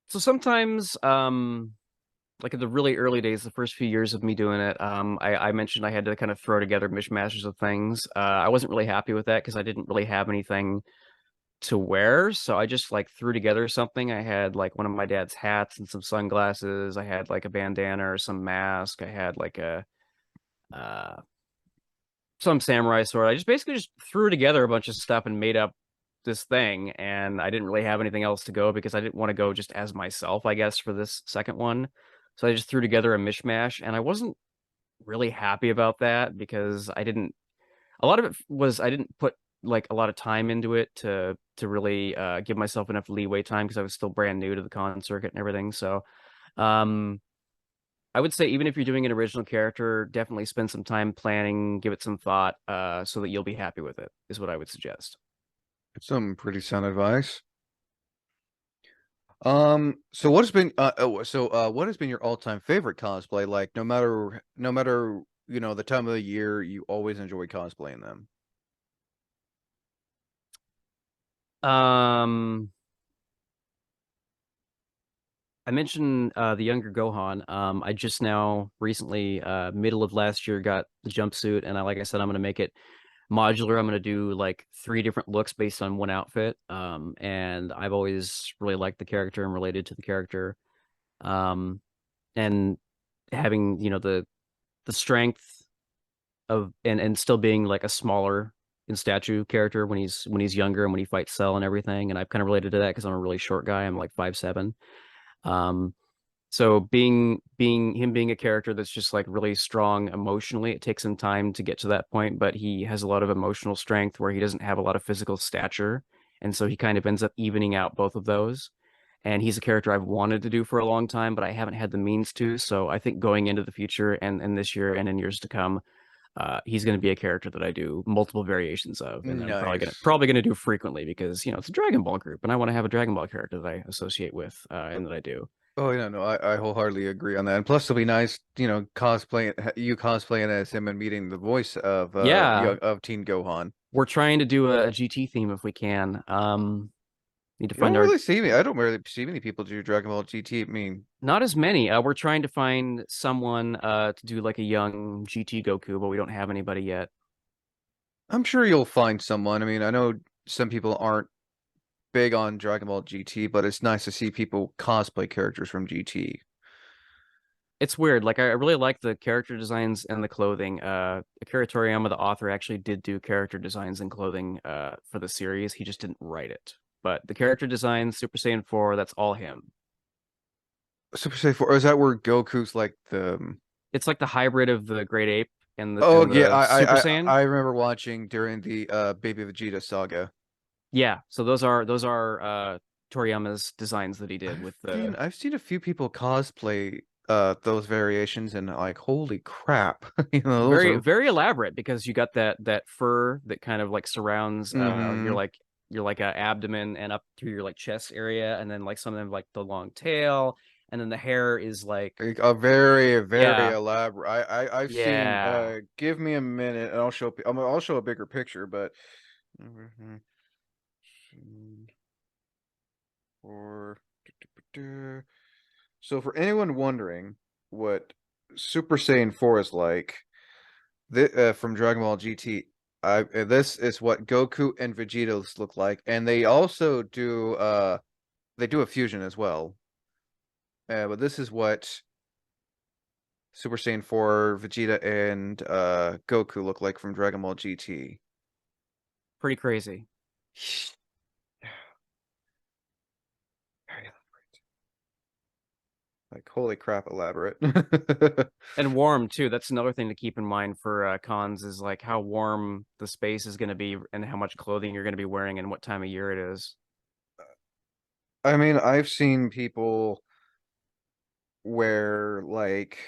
so sometimes like in the really early days, the first few years of me doing it, I mentioned I had to kind of throw together mishmashes of things. I wasn't really happy with that because I didn't really have anything to wear. So I just like threw together something. I had like one of my dad's hats and some sunglasses. I had like a bandana or some mask. I had like a uh some samurai sword. I just basically just threw together a bunch of stuff and made up this thing. And I didn't really have anything else to go because I didn't want to go just as myself, I guess, for this second one. So I just threw together a mishmash, and I wasn't really happy about that because a lot of it was I didn't put like a lot of time into it to really give myself enough leeway time because I was still brand new to the con circuit and everything. So um I would say even if you're doing an original character, definitely spend some time planning, give it some thought, so that you'll be happy with it, is what I would suggest. Some pretty sound advice. So what has been your all-time favorite cosplay? Like no matter, the time of the year, you always enjoy cosplaying them. Um I mentioned the younger Gohan. I just now recently, middle of last year, got the jumpsuit, and like I said, I'm gonna make it modular. I'm gonna do like three different looks based on one outfit. And I've always really liked the character and related to the character. Um, and having the strength of and still being like a smaller in statue character when he's younger and when he fights Cell and everything. And I've kind of related to that because I'm a really short guy. I'm like 5'7". Um, so being a character that's just like really strong emotionally, it takes him time to get to that point, but he has a lot of emotional strength where he doesn't have a lot of physical stature. And so he kind of ends up evening out both of those. And he's a character I've wanted to do for a long time, but I haven't had the means to. So I think going into the future and this year and in years to come, he's going to be a character that I do multiple variations of, and that I'm Nice. probably gonna do frequently because it's a Dragon Ball group, and I want to have a Dragon Ball character that I associate with, and that I do. Oh yeah, no, I wholeheartedly agree on that. And plus, it'll be nice, you cosplaying as him and meeting the voice of Yeah, Teen Gohan. we're trying to do a GT theme if we can. Need to You don't find our really see me. I don't really see many people do Dragon Ball GT. I mean, not as many. We're trying to find someone to do like a young GT Goku, but we don't have anybody yet. I'm sure you'll find someone. I mean, I know some people aren't big on Dragon Ball GT, but it's nice to see people cosplay characters from GT. It's weird. Like I really like the character designs and the clothing. Akira Toriyama, the author, actually did do character designs and clothing for the series. He just didn't write it. But the character design, Super Saiyan 4, that's all him. Super Saiyan 4, is that where Goku's like the It's like the hybrid of the Great Ape Oh and yeah, the Super Saiyan. I remember watching during the Baby Vegeta saga. Yeah, so those are Toriyama's designs that he did with the I've seen a few people cosplay those variations, and like holy crap. Those very are very elaborate because you got that fur that kind of like surrounds mm-hmm. your like abdomen and up through your like chest area, and then like some of them like the long tail, and then the hair is like Like, a very, very yeah elaborate. I've seen yeah give me a minute and I'll show a bigger picture, but or so for anyone wondering what Super Saiyan 4 is like, from Dragon Ball GT, this is what Goku and Vegeta's look like, and they do a fusion as well. But this is what Super Saiyan 4, Vegeta, and Goku look like from Dragon Ball GT. pretty crazy. Like, holy crap, elaborate. And warm too. That's another thing to keep in mind for cons is like how warm the space is going to be and how much clothing you're going to be wearing and what time of year it is. I mean, I've seen people wear like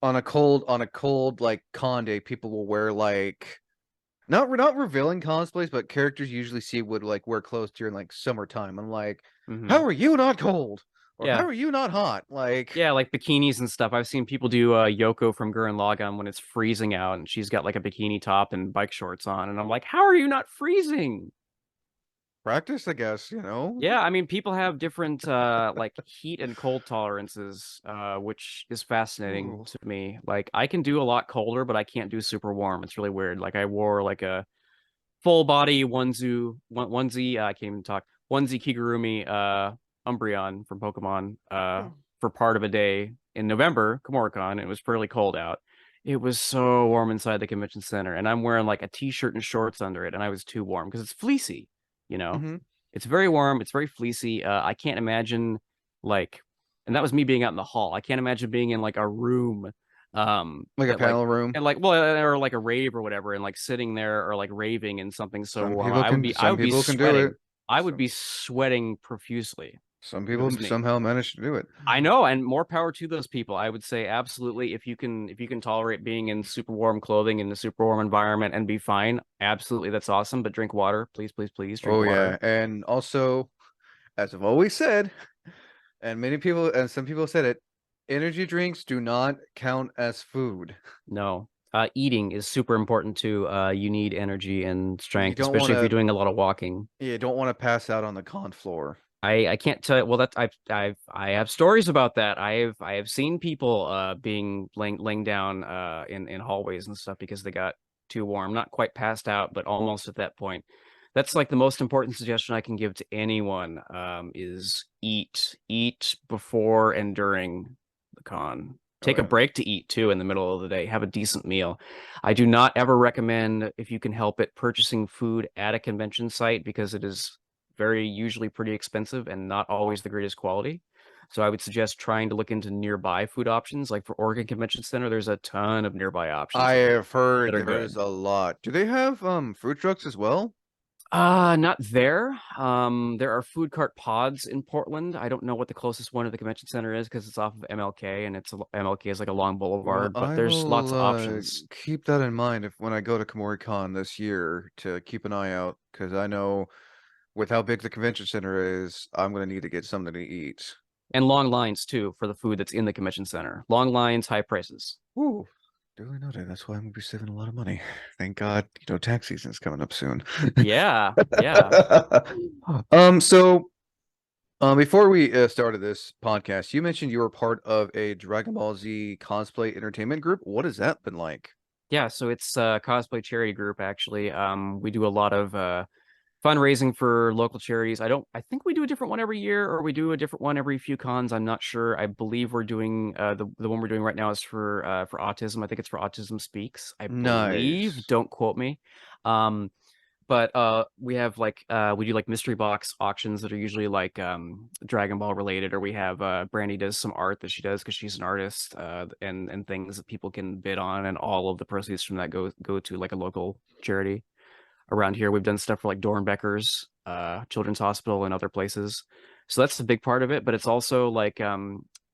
on a cold like con day, people will wear like not revealing cosplays, but characters usually see would like wear clothes during like summertime. I'm like, how Hmm. are you not cold? Or how Yeah. are you not hot? Like, Yeah, like bikinis and stuff. I've seen people do Yoko from Gurren Lagann when it's freezing out and she's got like a bikini top and bike shorts on. And I'm like, how are you not freezing? practice, I guess, you know? Yeah, I mean, people have different like heat and cold tolerances, which is fascinating Ooh. to me. Like I can do a lot colder, but I can't do super warm. It's really weird. Like I wore like a full body onesie, I can't even talk. Onesie Kigurumi Umbreon from Pokemon for part of a day in November, Komoricon. It was fairly cold out. It was so warm inside the convention center, and I'm wearing like a t-shirt and shorts under it, and I was too warm because it's fleecy, you know. Mm-hmm. It's very warm, it's very fleecy. I can't imagine like, and that was me being out in the hall. I can't imagine being in like a room Like a that like panel room. and like well or like a rave or whatever and like sitting there or like raving in something so Some warm people I some would be people can do it. sweating. I would Some be sweating profusely some if it people was me. somehow manage to do it. I know, and more power to those people. I would say absolutely if you can tolerate being in super warm clothing in a super warm environment and be fine, absolutely that's awesome, but drink water, please please please drink Oh water. yeah. And also, as I've always said, and many people and some people said it, energy drinks do not count as food. No. Eating is super important too. You need energy and You strength, don't want especially if you're to doing a lot of walking. you don't want to pass out on the con floor. I can't tell you. Well, that I have stories about that. I have seen people being laying down in hallways and stuff because they got too warm. Not quite passed out, but almost at that point. That's like the most important suggestion I can give to anyone is eat before and during the con. Oh Take a yeah. break to eat too in the middle of the day. Have a decent meal. I do not ever recommend, if you can help it, purchasing food at a convention site because it is very usually pretty expensive and not always the greatest quality. So I would suggest trying to look into nearby food options. Like for Oregon Convention Center, there's a ton of nearby options I that have heard that are there is good. a lot. Do they have food trucks as well? Not there. There are food cart pods in Portland. I don't know what the closest one to the convention center is because it's off of MLK and MLK is like a long Well, boulevard, but I there's lots will of options. keep that in mind if when I go to Komoricon this year to keep an eye out because I know with how big the convention center is, I'm gonna need to get something to eat. And long lines too for the food that's in the convention center. Long lines, high prices. Ooh, duly noted. That's why I'm gonna be saving a lot of money. Thank God, tax season's coming up soon. Yeah, yeah. So before we started this podcast, you mentioned you were part of a Dragon Ball Z cosplay entertainment group. What has that been like? Yeah, so it's a cosplay charity group actually. We do a lot of fundraising for local charities. I think we do a different one every year or we do a different one every few cons. I'm not sure. I believe we're doing the one we're doing right now is for autism. I think it's for Autism Speaks. I believe. Nice. Don't quote me. Um but we have like we do like mystery box auctions that are usually like Dragon Ball related, or we have Brandy does some art that she does because she's an artist, and things that people can bid on, and all of the proceeds from that go to like a local charity around here. We've done stuff for like Dornbecker's Children's Hospital and other places. So that's the big part of it, but it's also like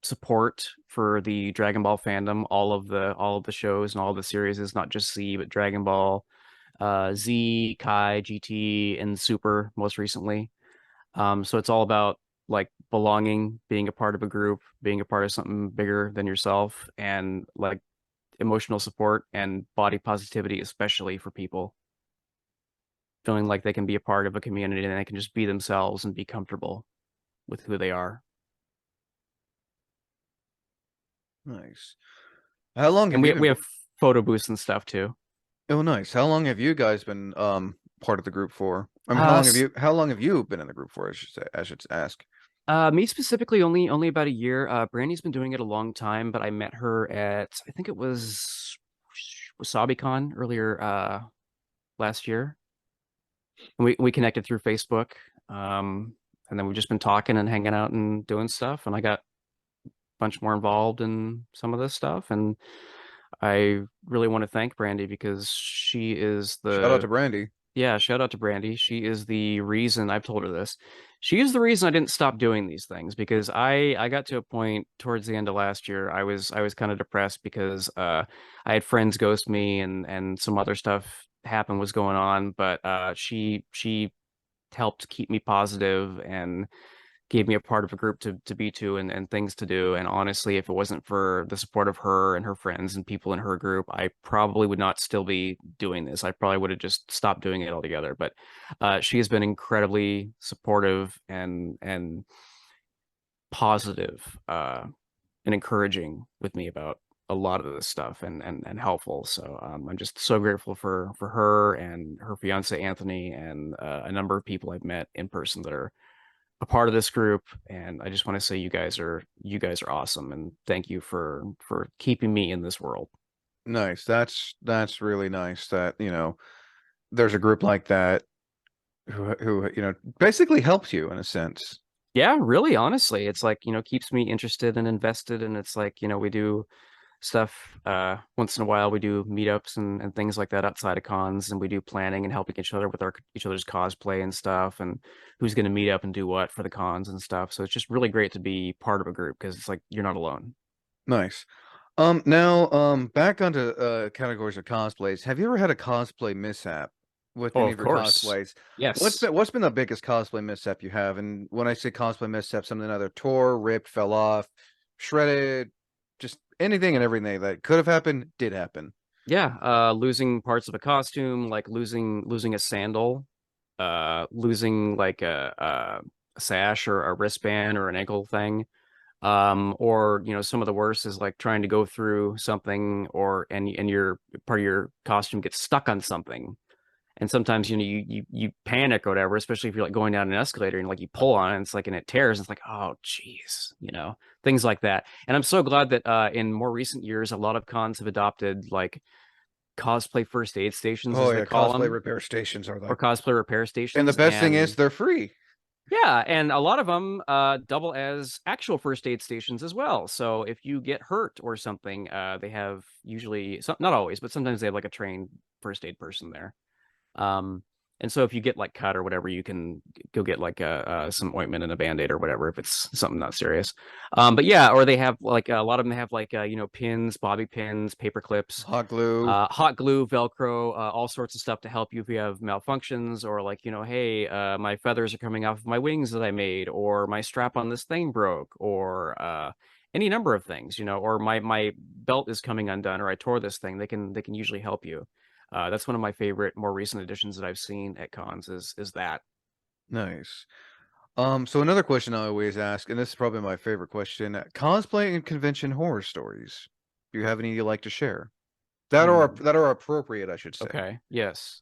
support for the Dragon Ball fandom, all of the shows and all the series is not just Z, but Dragon Ball, Z, Kai, GT, and Super most recently. So it's all about like belonging, being a part of a group, being a part of something bigger than yourself, and like emotional support and body positivity, especially for people feeling like they can be a part of a community and they can just be themselves and be comfortable with who they are. Nice. How long And have you been we have photo booths and stuff too. Oh, nice. How long have you guys been part of the group for? I mean, Uh, how long have you been in the group for, I should ask. Me specifically, only about a year. Brandy's been doing it a long time, but I met her at I think it was WasabiCon earlier last year. And we connected through Facebook. and then we've just been talking and hanging out and doing stuff. And I got a bunch more involved in some of this stuff. And I really want to thank Brandy because she is Shout out the to Brandy. yeah, shout out to Brandy. She is the reason I've told her this. She is the reason I didn't stop doing these things because I got to a point towards the end of last year. I was kind of depressed because I had friends ghost me and some other stuff happened was going on, but she helped keep me positive and gave me a part of a group to be to and things to do. And honestly, if it wasn't for the support of her and her friends and people in her group, I probably would not still be doing this. I probably would have just stopped doing it altogether. But she has been incredibly supportive and positive and encouraging with me about a lot of this stuff and helpful. So I'm just so grateful for her and her fiance Anthony and a number of people I've met in person that are a part of this group. And I just want to say you guys are awesome and thank you for keeping me in this world. Nice. That's really nice that, there's a group like that who, basically helps you in a sense. Yeah, really, honestly, it's like, keeps me interested and invested. And it's like, we do stuff once in a while. We do meetups and things like that outside of cons, and we do planning and helping each other with each other's cosplay and stuff, and who's going to meet up and do what for the cons and stuff. So it's just really great to be part of a group because it's like you're not alone. Nice. Now, back onto categories of cosplays. Have you ever had a cosplay mishap with Oh, any of of your course. cosplays? What's Yes. been what's been the biggest cosplay mishap you have? And when I say cosplay mishap, something either tore, ripped, fell off, shredded, just anything and everything that could have happened did happen. Yeah, losing parts of a costume, like losing a sandal, losing like a sash or a wristband or an ankle thing. Or some of the worst is like trying to go through something or and your part of your costume gets stuck on something. And sometimes you panic or whatever, especially if you're like going down an escalator and like you pull on it and it's like and it tears and it's like, oh geez, things like that. And I'm so glad that in more recent years a lot of cons have adopted like cosplay first aid stations Oh as they yeah, call cosplay them, repair stations are or like, cosplay repair and the stations. best thing is And they're free. yeah, and a lot of them double as actual first aid stations as well. So if you get hurt or something, they have usually not always, but sometimes they have like a trained first aid person there. Um, and so if you get like cut or whatever, you can go get like some ointment and a band-aid or whatever if it's something not serious. But yeah, or they have like a lot of them have like pins, bobby pins, paper clips, Hot glue. hot glue, Velcro, all sorts of stuff to help you if you have malfunctions or like, hey, my feathers are coming off of my wings that I made, or my strap on this thing broke, or any number of things, or my belt is coming undone, or I tore this thing. They can usually help you. That's one of my favorite, more recent additions that I've seen at cons is that. Nice. So another question I always ask, and this is probably my favorite question: cosplay and convention horror stories. Do you have any you like to share? Hmm. That are appropriate, I should say. Okay. Yes.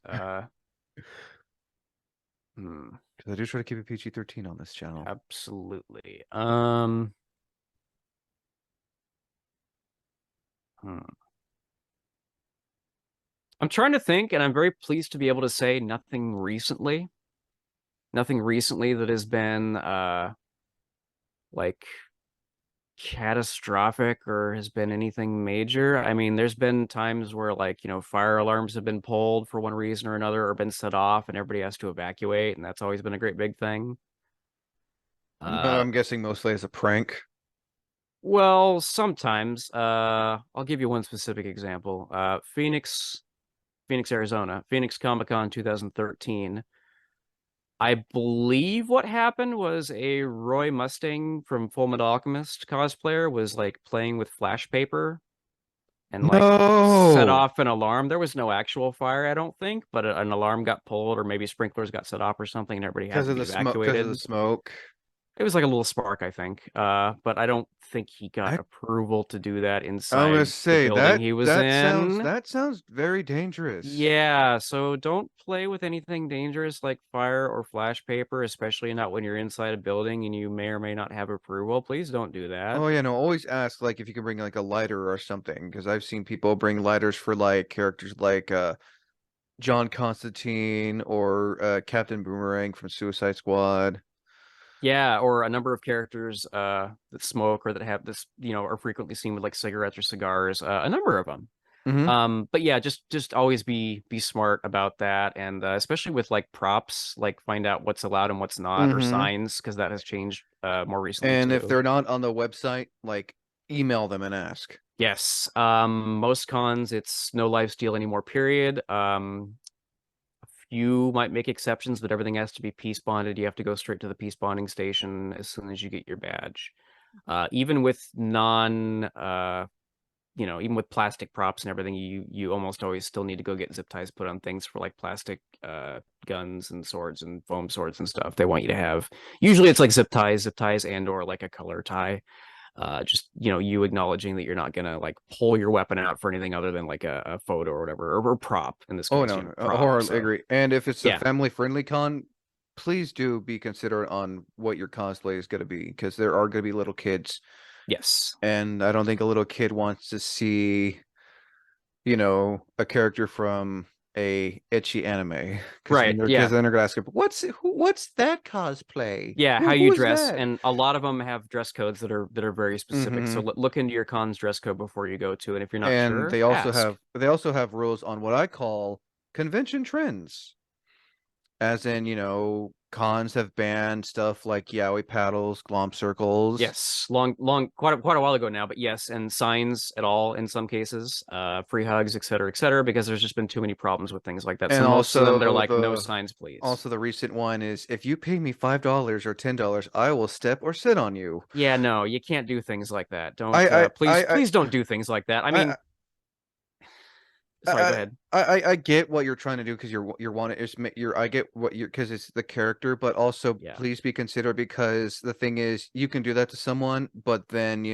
Hmm. Because I do try to keep it PG-13 on this channel. Absolutely. Hmm. I'm trying to think, and I'm very pleased to be able to say nothing recently. Nothing recently that has been like catastrophic or has been anything major. I mean, there's been times where like, fire alarms have been pulled for one reason or another or been set off and everybody has to evacuate, and that's always been a great big thing. Uh I'm guessing mostly as a prank. well, sometimes I'll give you one specific example. Phoenix, Arizona, Phoenix Comic-Con 2013. I believe what happened was a Roy Mustang from Full Metal Alchemist cosplayer was like playing with flash paper and like set No, off an alarm. There was no actual fire, I don't think, but an alarm got pulled or maybe sprinklers got set off or something and everybody had because to of be the smoke. Because of the evacuated. smoke. It was like a little spark, I think. But I don't think he got I approval to do that I'm gonna inside the say building that he was that sounds in. that sounds very dangerous. Yeah, so don't play with anything dangerous like fire or flash paper, especially not when you're inside a building and you may or may not have approval. Please don't do that. Oh yeah, no, always ask like if you can bring like a lighter or something, because I've seen people bring lighters for like characters like John Constantine or Captain Boomerang from Suicide Squad. Yeah, or a number of characters that smoke or that have this, are frequently seen with like cigarettes or cigars. A number of them. Mm-hmm. But yeah, just always be smart about that, and especially with like props, like find out what's allowed and what's not, or Mm-hmm. signs, because that has changed more recently And if too. they're not on the website, like email them and ask. Yes. Most cons, it's no life steal anymore, period. You might make exceptions, but everything has to be peace bonded. You have to go straight to the peace bonding station as soon as you get your badge. Even with even with plastic props and everything, you almost always still need to go get zip ties put on things for like plastic guns and swords and foam swords and stuff. They want you to have, usually it's like zip ties and or like a color tie. Just you acknowledging that you're not gonna like pull your weapon out for anything other than like a photo or whatever, or prop in this Oh case, no, no, prop. wholeheartedly So agree. And if it's a yeah, family-friendly con, please do be considerate on what your cosplay is going to be, because there are going to be little kids, yes, and I don't think a little kid wants to see, a character from a etchy anime, because right, because yeah. then they're gonna ask him, what's that cosplay? Yeah, how Who you is dress, that? and a lot of them have dress codes that are very specific. So Hmm. look into your con's dress code before you go to, and if you're not And sure, they also ask. have rules on what I call convention trends. As in, cons have banned stuff like yaoi paddles, glomp circles, Yes, quite a while ago now, but yes, and signs at all in some cases, free hugs, et cetera, because there's just been too many problems with things like that. So and most of them, they're also like, no the signs, please. also the recent one is, if you pay me $5 or $10, I will step or sit on you. Yeah, no, you can't do things like that. Don't, I I please, I please don't do things like that. I I mean, sorry, go I ahead. I get what you're trying to do, because you're wanting it's you're I get what you're, because it's the character, but also Yeah, please be considerate, because the thing is, you can do that to someone, but then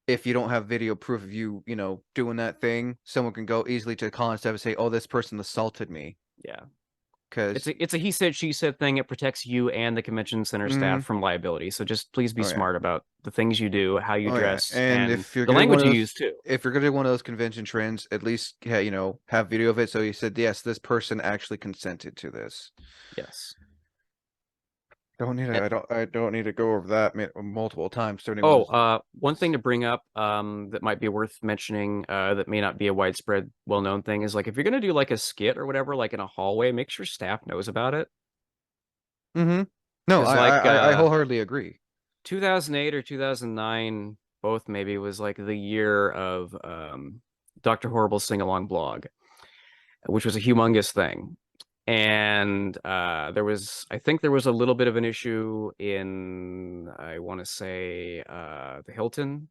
if you don't have video proof of you, doing that thing, someone can go easily to cons and say, "Oh, this person assaulted me." yeah. Because, It's a he said she said thing. It protects you and the convention center staff mm, from liability. So just please be oh yeah, smart about the things you do, how you oh yeah, dress, and and the language you use too. if you're gonna do one of those convention trends, at least have video of it, so you said, yes, this person actually consented to this. Yes. I don't need to go over that multiple times to Oh, anyone's. one thing to bring up that might be worth mentioning that may not be a widespread, well-known thing is like if you're gonna do like a skit or whatever, like in a hallway, make sure staff knows about it. Mm-hmm. No, Because like I wholeheartedly agree. 2008 or 2009, both maybe was like the year of Dr. Horrible's sing-along blog, which was a humongous thing. And I think there was a little bit of an issue in, I want to say, the Hilton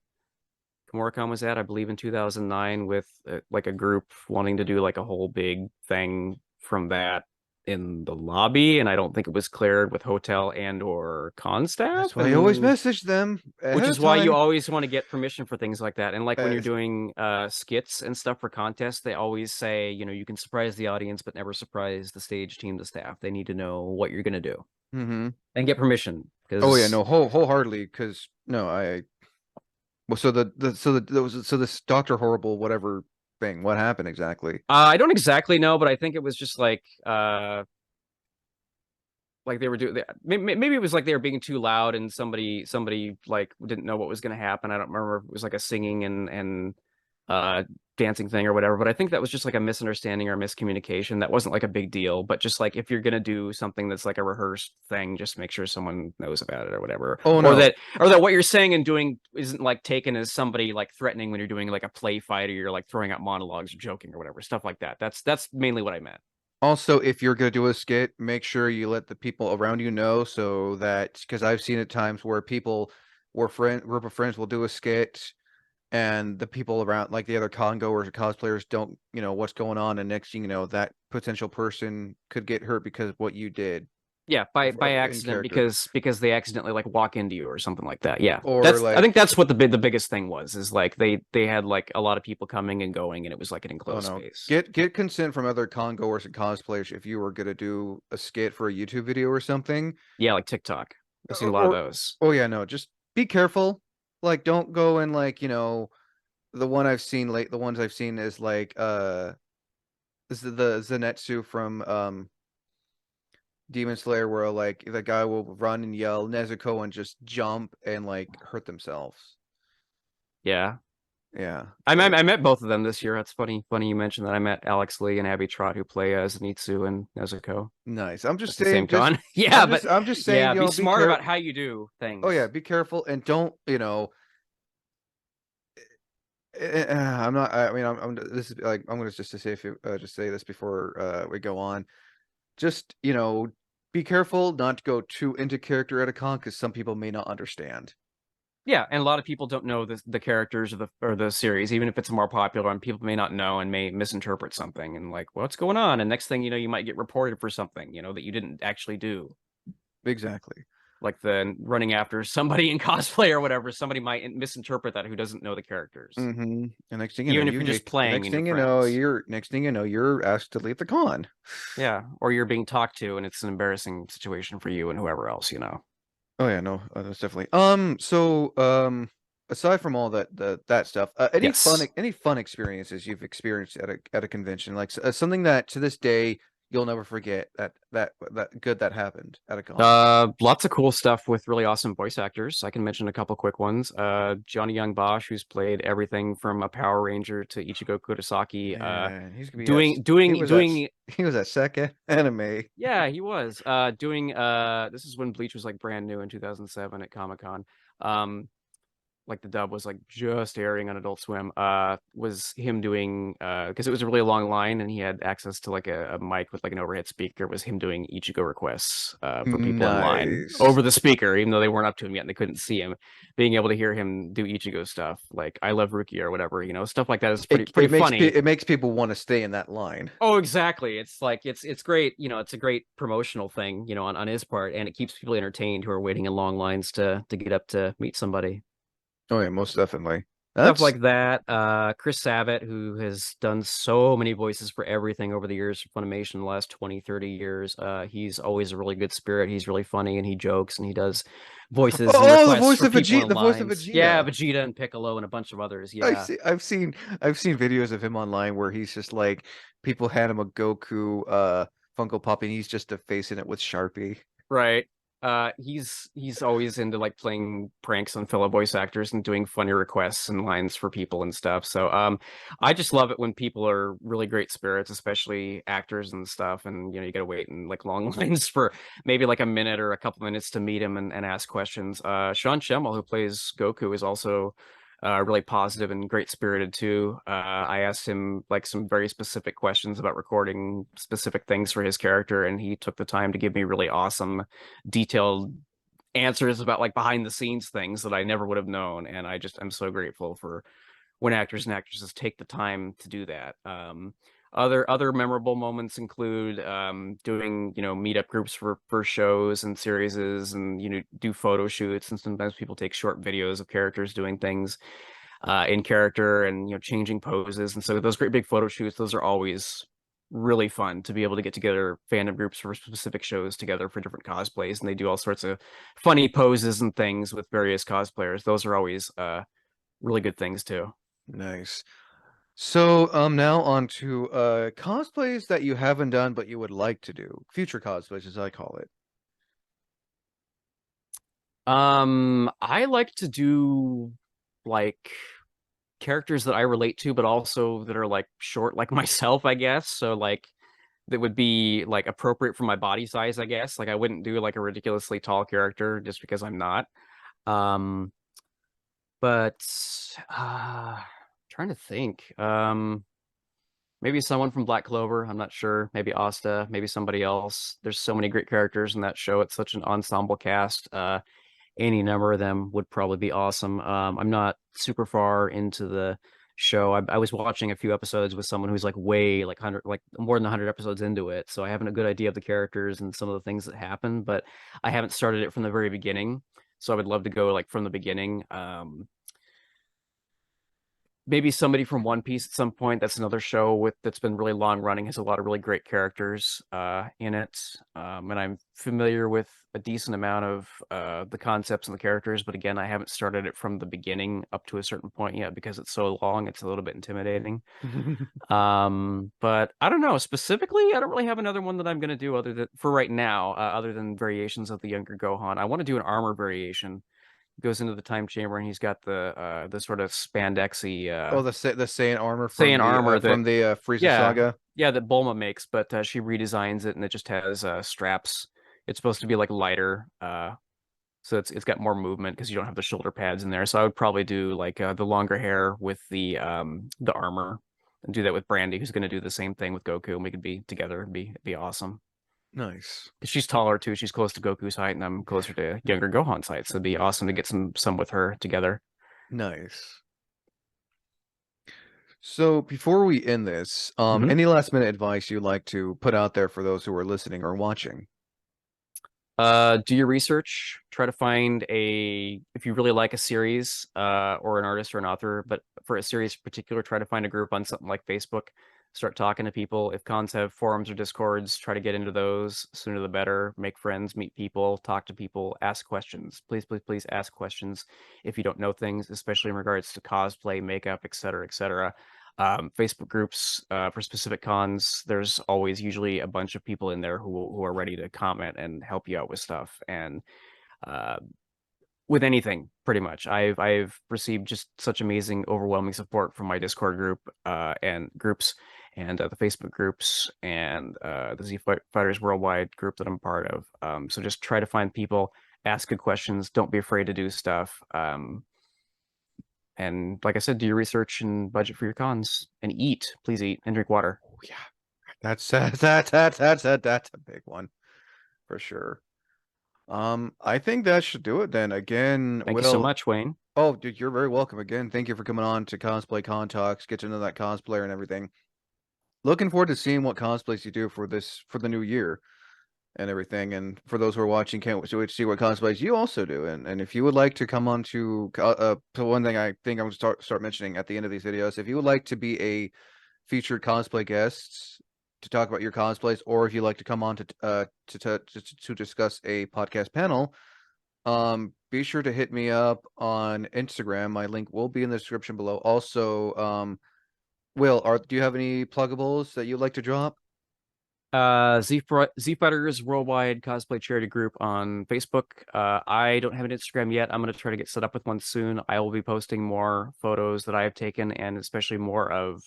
Komoricon was at, I believe, in 2009, with like a group wanting to do like a whole big thing from that in the lobby, and I don't think it was cleared with hotel and or con That's staff, why I always and message them which ahead of is why you time. always want to get permission for things like that. And like when you're As doing skits and stuff for contests, they always say, you can surprise the audience, but never surprise the stage team, the staff. They need to know what you're gonna do mm-hmm. and get permission Oh yeah, because no, wholeheartedly, because no, I well, so this Doctor Horrible whatever thing, what happened exactly? I don't exactly know, but I think it was just like they were doing maybe it was like they were being too loud and somebody like didn't know what was going to happen. I don't remember if it was like a singing and uh dancing thing or whatever, but I think that was just like a misunderstanding or miscommunication. That wasn't like a big deal, but just like if you're going to do something that's like a rehearsed thing, just make sure someone knows about it or whatever, Oh no, or that what you're saying and doing isn't like taken as somebody like threatening when you're doing like a play fight, or you're like throwing out monologues or joking or whatever stuff like that. That's mainly what I meant. also, if you're gonna do a skit, make sure you let the people around you know, so that, because I've seen at times where people, group of friends will do a skit, and the people around, like the other con goers or cosplayers, don't what's going on, and next thing you know, that potential person could get hurt because of what you did Yeah, by in accident, character, because they accidentally like walk into you or something like that. Yeah, or that's I think like, that's what the biggest thing was, is like they had like a lot of people coming and going, and it was like an oh enclosed no, space. get consent from other con goers and cosplayers if you were gonna do a skit for a YouTube video or something. Yeah, like TikTok. I've seen a lot of Or those. oh yeah, no, just be careful. Like, don't go and, like, the ones I've seen is like, is the Zenetsu from Demon Slayer where like the guy will run and yell Nezuko and just jump and like hurt themselves. Yeah. Yeah. I met both of them this year. That's funny. Funny you mentioned that. I met Alex Lee and Abby Trott, who play as Nitsu and Nezuko Nice. I'm at just the same saying, just con. Yeah, but I'm just saying, yeah, you be know, be smart about careful. how you do Oh yeah, things. be careful and don't, you know, I'm not. I mean, this is like I'm gonna just to say if you just say this before we go on. Just be careful not to go too into character at a con because some people may not understand. Yeah, and a lot of people don't know the characters or the series, even if it's more popular, and people may not know and may misinterpret something and like, what's going on? And next thing you know, you might get reported for something, that you didn't actually do. Exactly. Like the running after somebody in cosplay or whatever, somebody might misinterpret that who doesn't know the characters. And next thing you know, Even if you you're just get playing next and you're thing you know, friends. you're asked to leave the con. Yeah, or you're being talked to and it's an embarrassing situation for you and whoever else. Oh yeah, no, that's definitely. Aside from all that stuff, Yes. any fun experiences you've experienced at a convention, like something that to this day you'll never forget that good that happened at a con. Lots of cool stuff with really awesome voice actors. I can mention a couple quick ones. Johnny Young Bosch, who's played everything from a Power Ranger to Ichigo Kurosaki. Man, he's gonna be Doing he doing was at doing he was at second anime. Yeah, he was. Doing this is when Bleach was like brand new in 2007 at Comic-Con. Um, like the dub was like just airing on Adult Swim, was him doing because it was a really long line and he had access to like a mic with like an overhead speaker, was him doing Ichigo requests for people in line Nice. over the speaker, even though they weren't up to him yet and they couldn't see him. Being able to hear him do Ichigo stuff, like I Love Rukia or whatever, stuff like that is pretty funny. It makes people want to stay in that line. Oh, exactly. It's like it's great, it's a great promotional thing, on his part, and it keeps people entertained who are waiting in long lines to get up to meet somebody. Oh yeah, most definitely. Stuff That's like that. Chris Sabat, who has done so many voices for everything over the years for Funimation, the last 20, 30 years. He's always a really good spirit. He's really funny and he jokes and he does voices and the requests voice for of people in The voice of lines. Yeah, Vegeta. Vegeta and Piccolo and a bunch of others. Yeah. I've seen videos of him online where he's just like people hand him a Goku Funko Pop and he's just defacing it with Sharpie. Right. He's always into like playing pranks on fellow voice actors and doing funny requests and lines for people and stuff. So I just love it when people are really great spirits, especially actors and stuff. And you gotta wait in like long lines for maybe like a minute or a couple minutes to meet him and ask questions. Sean Schemmel, who plays Goku, is also really positive and great spirited too. I asked him like some very specific questions about recording specific things for his character, and he took the time to give me really awesome, detailed answers about like behind the scenes things that I never would have known. And I'm so grateful for when actors and actresses take the time to do that. Other memorable moments include doing meetup groups for shows and series and do photo shoots, and sometimes people take short videos of characters doing things in character and changing poses. And so those great big photo shoots, those are always really fun to be able to get together fandom groups for specific shows together for different cosplays, and they do all sorts of funny poses and things with various cosplayers. Those are always really good things too. Nice. So now on to cosplays that you haven't done but you would like to do. Future cosplays as I call it. I like to do like characters that I relate to, but also that are like short like myself, I guess. So like that would be like appropriate for my body size, I guess. Like I wouldn't do like a ridiculously tall character just because I'm not. Um, but trying to think. Maybe someone from Black Clover, I'm not sure. Maybe Asta, maybe somebody else. There's so many great characters in that show. It's such an ensemble cast. Any number of them would probably be awesome. I'm not super far into the show. I was watching a few episodes with someone who's like way like 100, like more than 100 episodes into it. So I have a good idea of the characters and some of the things that happen, but I haven't started it from the very beginning. So I would love to go like from the beginning. maybe somebody from One Piece at some point. That's another show that's been really long running, has a lot of really great characters in it. And I'm familiar with a decent amount of the concepts and the characters, but again, I haven't started it from the beginning up to a certain point yet because it's so long, it's a little bit intimidating. But I don't know. Specifically, I don't really have another one that I'm gonna do other than for right now, other than variations of the younger Gohan. I want to do an armor variation. Goes into the time chamber and he's got the sort of spandexy Oh, the Saiyan armor Saiyan armor that from the Frieza yeah, saga. yeah, that Bulma makes, but she redesigns it and it just has straps. It's supposed to be like lighter, so it's got more movement because you don't have the shoulder pads in there. So I would probably do like the longer hair with the armor and do that with Brandy, who's going to do the same thing with Goku, and we could be together. It'd be awesome. Nice. Because she's taller too. She's close to Goku's height, and I'm closer to younger Gohan's height. So it'd be awesome to get some with her together. Nice. So before we end this, Mhm. any last minute advice you'd like to put out there for those who are listening or watching? Do your research. Try to find if you really like a series, or an artist or an author, but for a series in particular, try to find a group on something like Facebook. Start talking to people. If cons have forums or discords, try to get into those. Sooner the better. Make friends, meet people, talk to people, ask questions. Please, please, please ask questions if you don't know things, especially in regards to cosplay, makeup, etc., etc. Facebook groups for specific cons. There's always usually a bunch of people in there who are ready to comment and help you out with stuff and uh, with anything pretty much. I've received just such amazing, overwhelming support from my Discord group and groups and the Facebook groups and the Z Fighters Worldwide group that I'm part of. So just try to find people, ask good questions. Don't be afraid to do stuff. And like I said, do your research and budget for your cons and eat. Please eat and drink water. Oh, yeah, that's a big one for sure. I think that should do it then. Again, Thank you so Will. much, Wayne. Oh, dude, you're very welcome again. Thank you for coming on to Cosplay Con Talks, get to know that cosplayer and everything. Looking forward to seeing what cosplays you do for the new year and everything. And for those who are watching, can't wait to see what cosplays you also do. And if you would like to come on to one thing I think I'm gonna start mentioning at the end of these videos, if you would like to be a featured cosplay guest to talk about your cosplays, or if you'd like to come on to discuss a podcast panel, be sure to hit me up on Instagram. My link will be in the description below. Also, Will, do you have any pluggables that you'd like to drop? Z Fighters Worldwide Cosplay Charity Group on Facebook. I don't have an Instagram yet. I'm going to try to get set up with one soon. I will be posting more photos that I have taken and especially more of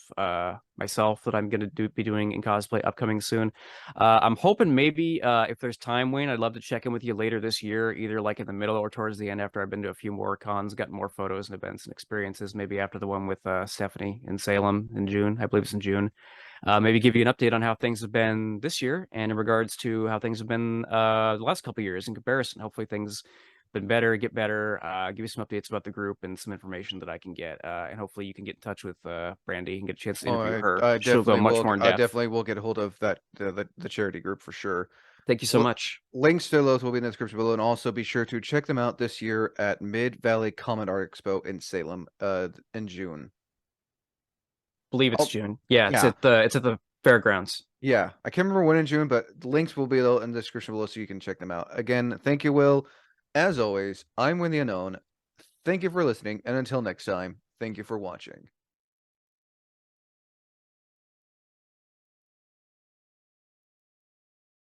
myself that I'm going to be doing in cosplay upcoming soon. I'm hoping maybe if there's time, Wayne, I'd love to check in with you later this year, either like in the middle or towards the end after I've been to a few more cons, gotten more photos and events and experiences, maybe after the one with Stephanie in Salem in June. I believe it's in June. Maybe give you an update on how things have been this year and in regards to how things have been the last couple of years in comparison. Hopefully things been better, get better, give you some updates about the group and some information that I can get. And hopefully you can get in touch with Brandy and get a chance to Oh, interview her. I She'll go definitely much will. more in I depth. definitely will get a hold of the charity group for sure. Thank you so much. Links to those will be in the description below, and also be sure to check them out this year at Mid Valley Comet Art Expo in Salem, in June. Believe it's Oh, June. Yeah, yeah, it's at the fairgrounds. yeah. I can't remember when in June, but the links will be in the description below, so you can check them out. Again, thank you, Will. As always, I'm Win the Unknown. Thank you for listening, and until next time, thank you for watching.